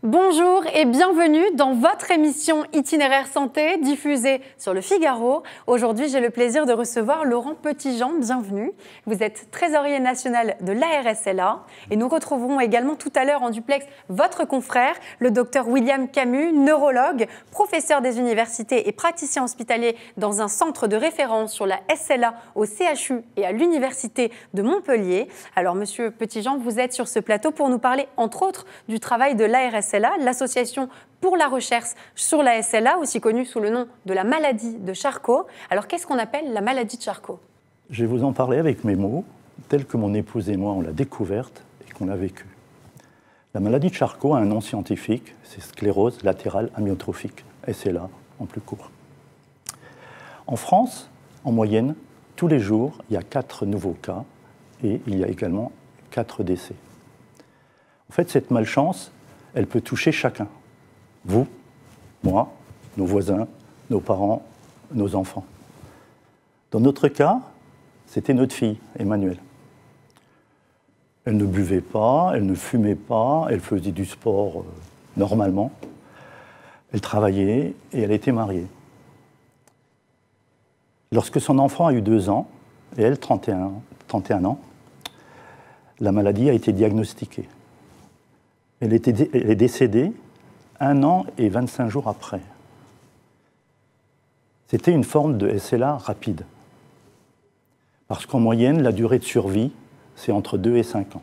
Bonjour et bienvenue dans votre émission Itinéraire Santé diffusée sur Le Figaro. Aujourd'hui, j'ai le plaisir de recevoir Laurent Petitjean. Bienvenue. Vous êtes trésorier national de l'ARSLA et nous retrouverons également tout à l'heure en duplex votre confrère, le docteur William Camus, neurologue, professeur des universités et praticien hospitalier dans un centre de référence sur la SLA au CHU et à l'université de Montpellier. Alors, monsieur Petitjean, vous êtes sur ce plateau pour nous parler, entre autres, du travail de l'ARSLA, l'association pour la recherche sur la SLA, aussi connue sous le nom de la maladie de Charcot. Alors, qu'est-ce qu'on appelle la maladie de Charcot? Je vais vous en parler avec mes mots, tels que mon épouse et moi on l'a découverte et qu'on l'a vécue. La maladie de Charcot a un nom scientifique, c'est sclérose latérale amyotrophique, SLA en plus court. En France, en moyenne, tous les jours, il y a 4 nouveaux cas et il y a également 4 décès. En fait, cette malchance, elle peut toucher chacun. Vous, moi, nos voisins, nos parents, nos enfants. Dans notre cas, c'était notre fille, Emmanuelle. Elle ne buvait pas, elle ne fumait pas, elle faisait du sport normalement. Elle travaillait et elle était mariée. Lorsque son enfant a eu 2 ans, et elle 31 ans, la maladie a été diagnostiquée. Elle est décédée 1 an et 25 jours après. C'était une forme de SLA rapide. Parce qu'en moyenne, la durée de survie, c'est entre 2 et 5 ans.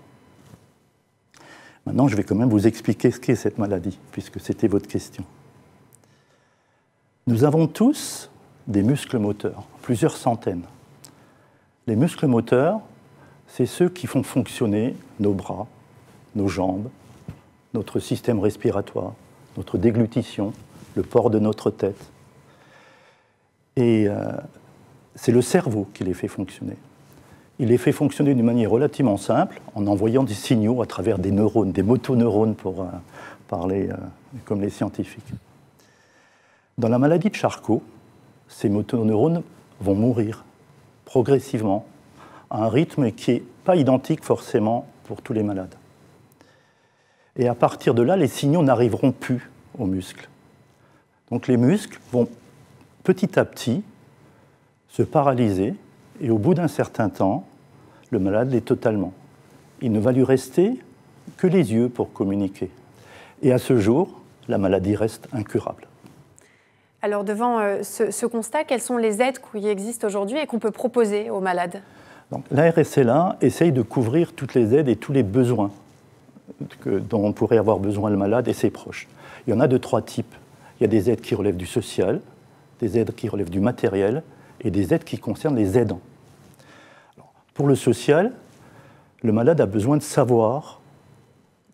Maintenant, je vais quand même vous expliquer ce qu'est cette maladie, puisque c'était votre question. Nous avons tous des muscles moteurs, plusieurs centaines. Les muscles moteurs, c'est ceux qui font fonctionner nos bras, nos jambes, notre système respiratoire, notre déglutition, le port de notre tête. Et c'est le cerveau qui les fait fonctionner. Il les fait fonctionner d'une manière relativement simple, en envoyant des signaux à travers des neurones, des motoneurones pour parler comme les scientifiques. Dans la maladie de Charcot, ces motoneurones vont mourir progressivement, à un rythme qui n'est pas identique forcément pour tous les malades. Et à partir de là, les signaux n'arriveront plus aux muscles. Donc les muscles vont petit à petit se paralyser et au bout d'un certain temps, le malade l'est totalement. Il ne va lui rester que les yeux pour communiquer. Et à ce jour, la maladie reste incurable. Alors devant ce constat, quelles sont les aides qui existent aujourd'hui et qu'on peut proposer aux malades? L'ARSLA essaye de couvrir toutes les aides et tous les besoins dont pourrait avoir besoin le malade et ses proches. Il y en a de 3 types. Il y a des aides qui relèvent du social, des aides qui relèvent du matériel et des aides qui concernent les aidants. Alors, pour le social, le malade a besoin de savoir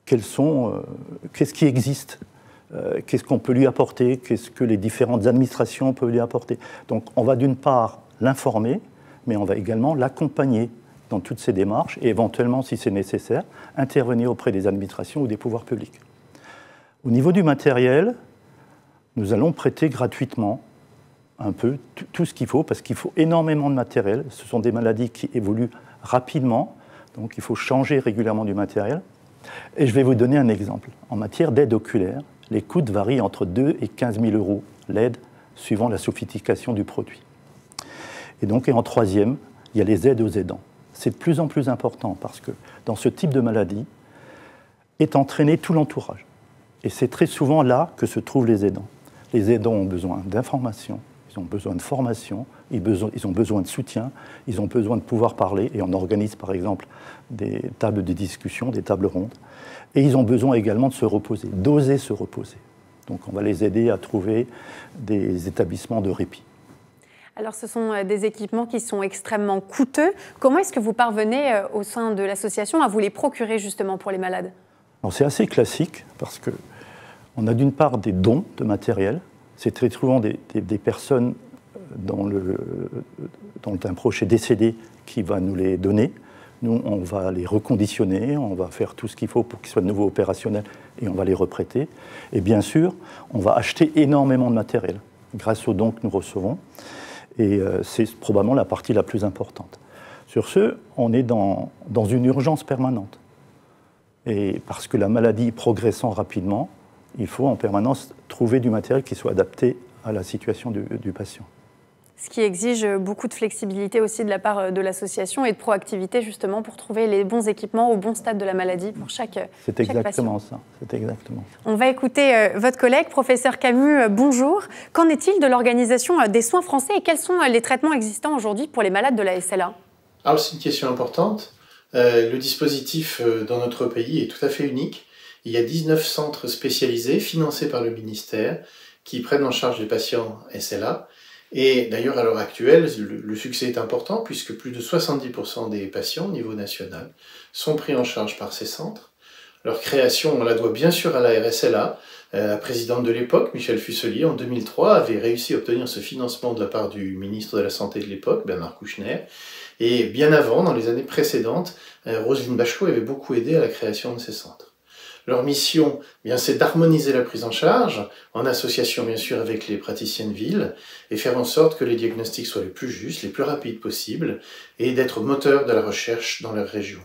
qu'est-ce qui existe, qu'est-ce qu'on peut lui apporter, qu'est-ce que les différentes administrations peuvent lui apporter. Donc on va d'une part l'informer, mais on va également l'accompagner dans toutes ces démarches et éventuellement, si c'est nécessaire, intervenir auprès des administrations ou des pouvoirs publics. Au niveau du matériel, nous allons prêter gratuitement un peu tout ce qu'il faut, parce qu'il faut énormément de matériel. Ce sont des maladies qui évoluent rapidement, donc il faut changer régulièrement du matériel. Et je vais vous donner un exemple. En matière d'aide oculaire, les coûts varient entre 2 et 15 000 euros l'aide, suivant la sophistication du produit. Et donc, en troisième, il y a les aides aux aidants. C'est de plus en plus important parce que dans ce type de maladie est entraîné tout l'entourage. Et c'est très souvent là que se trouvent les aidants. Les aidants ont besoin d'information, ils ont besoin de formation, ils ont besoin de soutien, ils ont besoin de pouvoir parler. Et on organise par exemple des tables de discussion, des tables rondes. Et ils ont besoin également de se reposer, d'oser se reposer. Donc on va les aider à trouver des établissements de répit. Alors, ce sont des équipements qui sont extrêmement coûteux. Comment est-ce que vous parvenez, au sein de l'association, à vous les procurer justement pour les malades? C'est assez classique parce qu'on a d'une part des dons de matériel. C'est très souvent des personnes dont un proche est décédé qui va nous les donner. Nous, on va les reconditionner, on va faire tout ce qu'il faut pour qu'ils soient de nouveau opérationnels et on va les reprêter. Et bien sûr, on va acheter énormément de matériel grâce aux dons que nous recevons. Et c'est probablement la partie la plus importante. Sur ce, on est dans une urgence permanente. Et parce que la maladie progressant rapidement, il faut en permanence trouver du matériel qui soit adapté à la situation du patient. Ce qui exige beaucoup de flexibilité aussi de la part de l'association et de proactivité justement pour trouver les bons équipements au bon stade de la maladie pour chaque patient. C'est exactement ça. C'est exactement. On va écouter votre collègue, professeur Camus, bonjour. Qu'en est-il de l'organisation des soins français et quels sont les traitements existants aujourd'hui pour les malades de la SLA? Alors c'est une question importante. Le dispositif dans notre pays est tout à fait unique. Il y a 19 centres spécialisés financés par le ministère qui prennent en charge les patients SLA. Et d'ailleurs, à l'heure actuelle, le succès est important puisque plus de 70% des patients au niveau national sont pris en charge par ces centres. Leur création, on la doit bien sûr à la RSLA. La présidente de l'époque, Michel Fusselier, en 2003, avait réussi à obtenir ce financement de la part du ministre de la Santé de l'époque, Bernard Kouchner. Et bien avant, dans les années précédentes, Roselyne Bachelot avait beaucoup aidé à la création de ces centres. Leur mission, c'est d'harmoniser la prise en charge, en association bien sûr avec les praticiens de ville, et faire en sorte que les diagnostics soient les plus justes, les plus rapides possibles, et d'être moteur de la recherche dans leur région.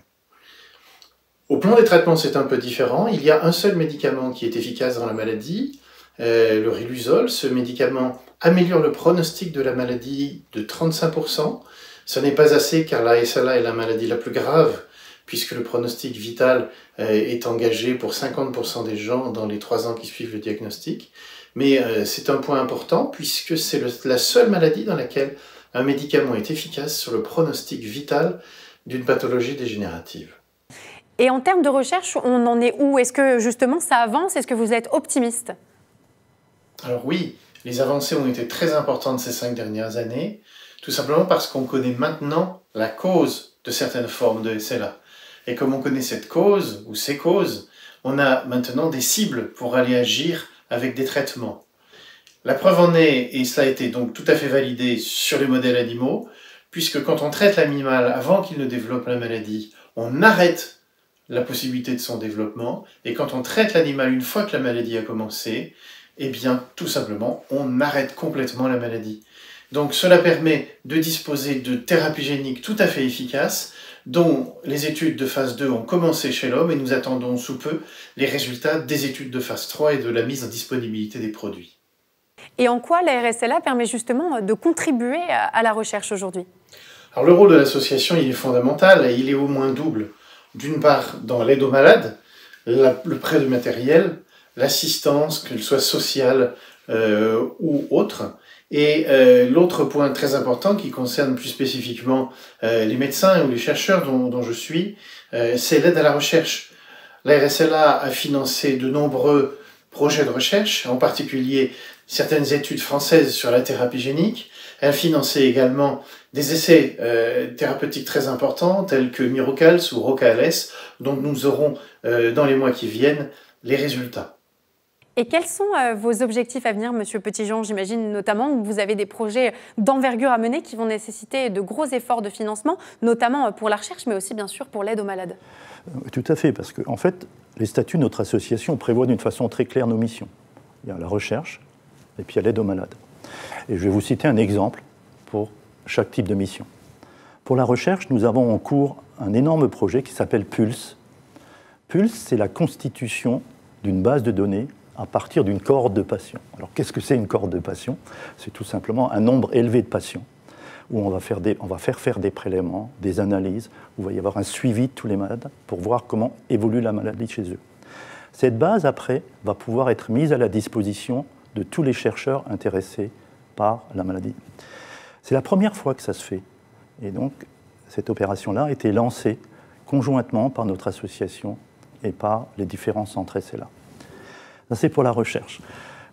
Au plan des traitements, c'est un peu différent. Il y a un seul médicament qui est efficace dans la maladie, le Riluzole. Ce médicament améliore le pronostic de la maladie de 35%. Ce n'est pas assez car la SLA est la maladie la plus grave, puisque le pronostic vital est engagé pour 50% des gens dans les 3 ans qui suivent le diagnostic. Mais c'est un point important, puisque c'est la seule maladie dans laquelle un médicament est efficace sur le pronostic vital d'une pathologie dégénérative. Et en termes de recherche, on en est où? Est-ce que justement ça avance? Est-ce que vous êtes optimiste? Alors oui, les avancées ont été très importantes ces 5 dernières années, tout simplement parce qu'on connaît maintenant la cause de certaines formes de SLA. Et comme on connaît cette cause, ou ces causes, on a maintenant des cibles pour aller agir avec des traitements. La preuve en est, et cela a été donc tout à fait validé sur les modèles animaux, puisque quand on traite l'animal avant qu'il ne développe la maladie, on arrête la possibilité de son développement, et quand on traite l'animal une fois que la maladie a commencé, eh bien, tout simplement, on arrête complètement la maladie. Donc cela permet de disposer de thérapies géniques tout à fait efficaces, dont les études de phase 2 ont commencé chez l'homme et nous attendons sous peu les résultats des études de phase 3 et de la mise en disponibilité des produits. Et en quoi la RSLA permet justement de contribuer à la recherche aujourd'hui? Alors le rôle de l'association il est fondamental et il est au moins double. D'une part dans l'aide aux malades, le prêt de matériel, l'assistance, qu'elle soit sociale ou autre. Et l'autre point très important qui concerne plus spécifiquement les médecins ou les chercheurs dont je suis, c'est l'aide à la recherche. La RSLA a financé de nombreux projets de recherche, en particulier certaines études françaises sur la thérapie génique. Elle a financé également des essais thérapeutiques très importants tels que Mirocals ou Rocales, dont nous aurons dans les mois qui viennent les résultats. Et quels sont vos objectifs à venir, Monsieur Petitjean? J'imagine notamment que vous avez des projets d'envergure à mener qui vont nécessiter de gros efforts de financement, notamment pour la recherche, mais aussi bien sûr pour l'aide aux malades. Tout à fait, parce que en fait, les statuts de notre association prévoient d'une façon très claire nos missions. Il y a la recherche et puis il y a l'aide aux malades. Et je vais vous citer un exemple pour chaque type de mission. Pour la recherche, nous avons en cours un énorme projet qui s'appelle PULSE. PULSE, c'est la constitution d'une base de données à partir d'une cohorte de patients. Alors, qu'est-ce que c'est une cohorte de patients? C'est tout simplement un nombre élevé de patients où on va faire des prélèvements, des analyses, où il va y avoir un suivi de tous les malades pour voir comment évolue la maladie chez eux. Cette base, après, va pouvoir être mise à la disposition de tous les chercheurs intéressés par la maladie. C'est la première fois que ça se fait. Et donc, cette opération-là a été lancée conjointement par notre association et par les différents centres SLA. Ça, c'est pour la recherche.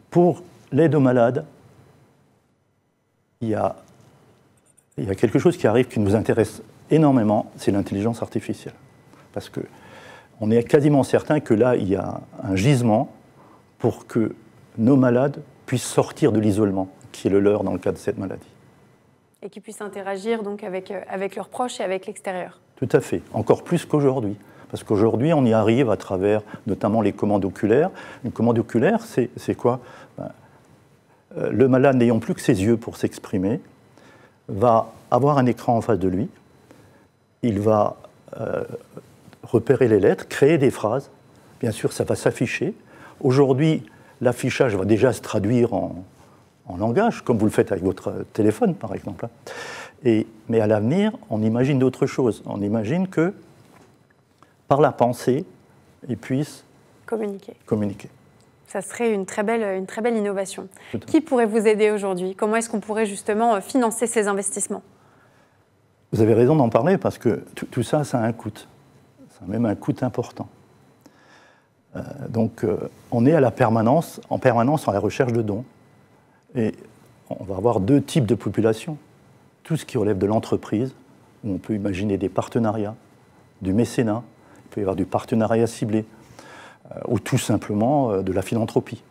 Pour l'aide aux malades, il y a quelque chose qui arrive qui nous intéresse énormément, c'est l'intelligence artificielle. Parce qu'on est quasiment certain que là, il y a un gisement pour que nos malades puissent sortir de l'isolement qui est le leur dans le cas de cette maladie. Et qui puissent interagir donc avec leurs proches et avec l'extérieur. Tout à fait, encore plus qu'aujourd'hui. Parce qu'aujourd'hui, on y arrive à travers notamment les commandes oculaires. Une commande oculaire, c'est quoi? Le malade n'ayant plus que ses yeux pour s'exprimer, va avoir un écran en face de lui, il va repérer les lettres, créer des phrases, bien sûr ça va s'afficher, Aujourd'hui, l'affichage va déjà se traduire en langage, comme vous le faites avec votre téléphone, par exemple. Mais à l'avenir, on imagine d'autres choses. On imagine que, par la pensée, ils puissent communiquer. Ça serait une très belle innovation. Qui pourrait vous aider aujourd'hui? Comment est-ce qu'on pourrait justement financer ces investissements? Vous avez raison d'en parler parce que tout ça, ça a un coût. Ça a même un coût important. Donc, on est en permanence à la recherche de dons. Et on va avoir deux types de populations. Tout ce qui relève de l'entreprise, où on peut imaginer des partenariats, du mécénat, il peut y avoir du partenariat ciblé, ou tout simplement de la philanthropie.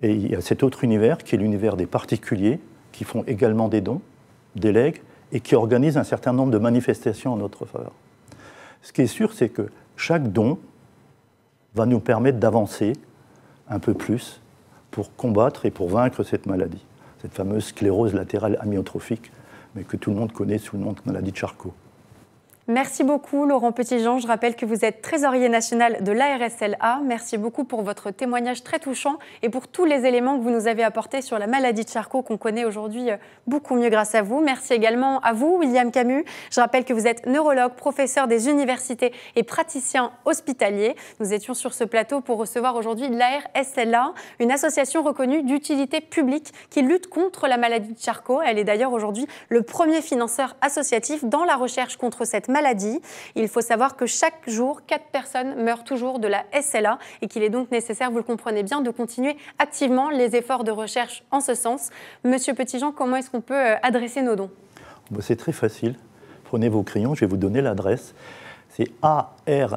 Et il y a cet autre univers qui est l'univers des particuliers, qui font également des dons, délèguent, et qui organisent un certain nombre de manifestations en notre faveur. Ce qui est sûr, c'est que chaque don va nous permettre d'avancer un peu plus pour combattre et pour vaincre cette maladie, cette fameuse sclérose latérale amyotrophique, mais que tout le monde connaît sous le nom de maladie de Charcot. Merci beaucoup Laurent Petitjean. Je rappelle que vous êtes trésorier national de l'ARSLA. Merci beaucoup pour votre témoignage très touchant et pour tous les éléments que vous nous avez apportés sur la maladie de Charcot qu'on connaît aujourd'hui beaucoup mieux grâce à vous. Merci également à vous, William Camus. Je rappelle que vous êtes neurologue, professeur des universités et praticien hospitalier. Nous étions sur ce plateau pour recevoir aujourd'hui l'ARSLA, une association reconnue d'utilité publique qui lutte contre la maladie de Charcot. Elle est d'ailleurs aujourd'hui le premier financeur associatif dans la recherche contre cette maladie. Il faut savoir que chaque jour, 4 personnes meurent toujours de la SLA et qu'il est donc nécessaire, vous le comprenez bien, de continuer activement les efforts de recherche en ce sens. Monsieur Petitjean, comment est-ce qu'on peut adresser nos dons? C'est très facile. Prenez vos crayons, je vais vous donner l'adresse. C'est arsla.org.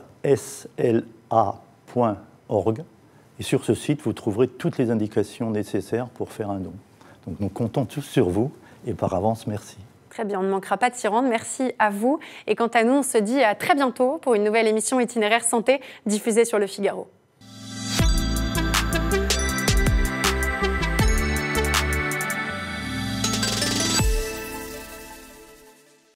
Et sur ce site, vous trouverez toutes les indications nécessaires pour faire un don. Donc nous comptons tous sur vous et par avance, merci. Très bien, on ne manquera pas de s'y rendre. Merci à vous. Et quant à nous, on se dit à très bientôt pour une nouvelle émission Itinéraire Santé diffusée sur Le Figaro.